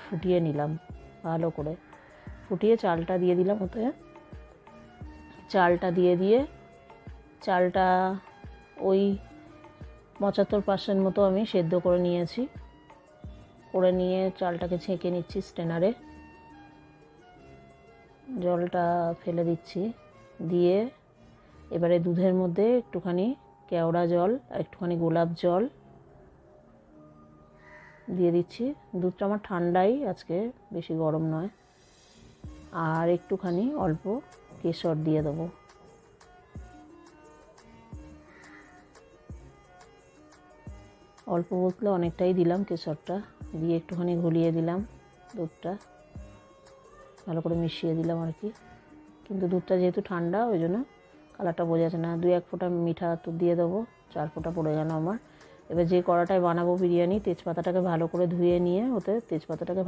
ফুটিয়ে নিলাম ভালো করে। ফুটিয়ে চালটা দিয়ে দিলাম ওতে। চালটা দিয়ে চালটা ওই 75% মতো আমি সেদ্ধ করে নিয়েছি। করে নিয়ে চালটাকে ছেঁকে নিচ্ছি স্ট্রেনারে। জলটা ফেলে দিচ্ছি। দিয়ে এবারে দুধের মধ্যে একটুখানি কেওড়া জল, একটুখানি গোলাপ জল দিয়ে দিচ্ছি। দুধটা আমার ঠান্ডাই আজকে, বেশি গরম নয়। আর একটুখানি অল্প কেশর দিয়ে দেবো। অল্প বলতে অনেকটাই দিলাম কেশরটা। দিয়ে একটুখানি ঘুলিয়ে দিলাম দুধটা, ভালো করে মিশিয়ে দিলাম আর কি। কিন্তু দুধটা যেহেতু ঠান্ডা ওই জন্য কালারটা বোঝা যাচ্ছে না। 2-1 ফোঁটা মিঠা তো দিয়ে দেবো। 4 ফোঁটা পড়ে গেল আমার। এবার যে কড়াটায় বানাবো বিরিয়ানি, তেজপাতাটাকে ভালো করে ধুয়ে নিয়ে ওতে তেজপাতাটাকে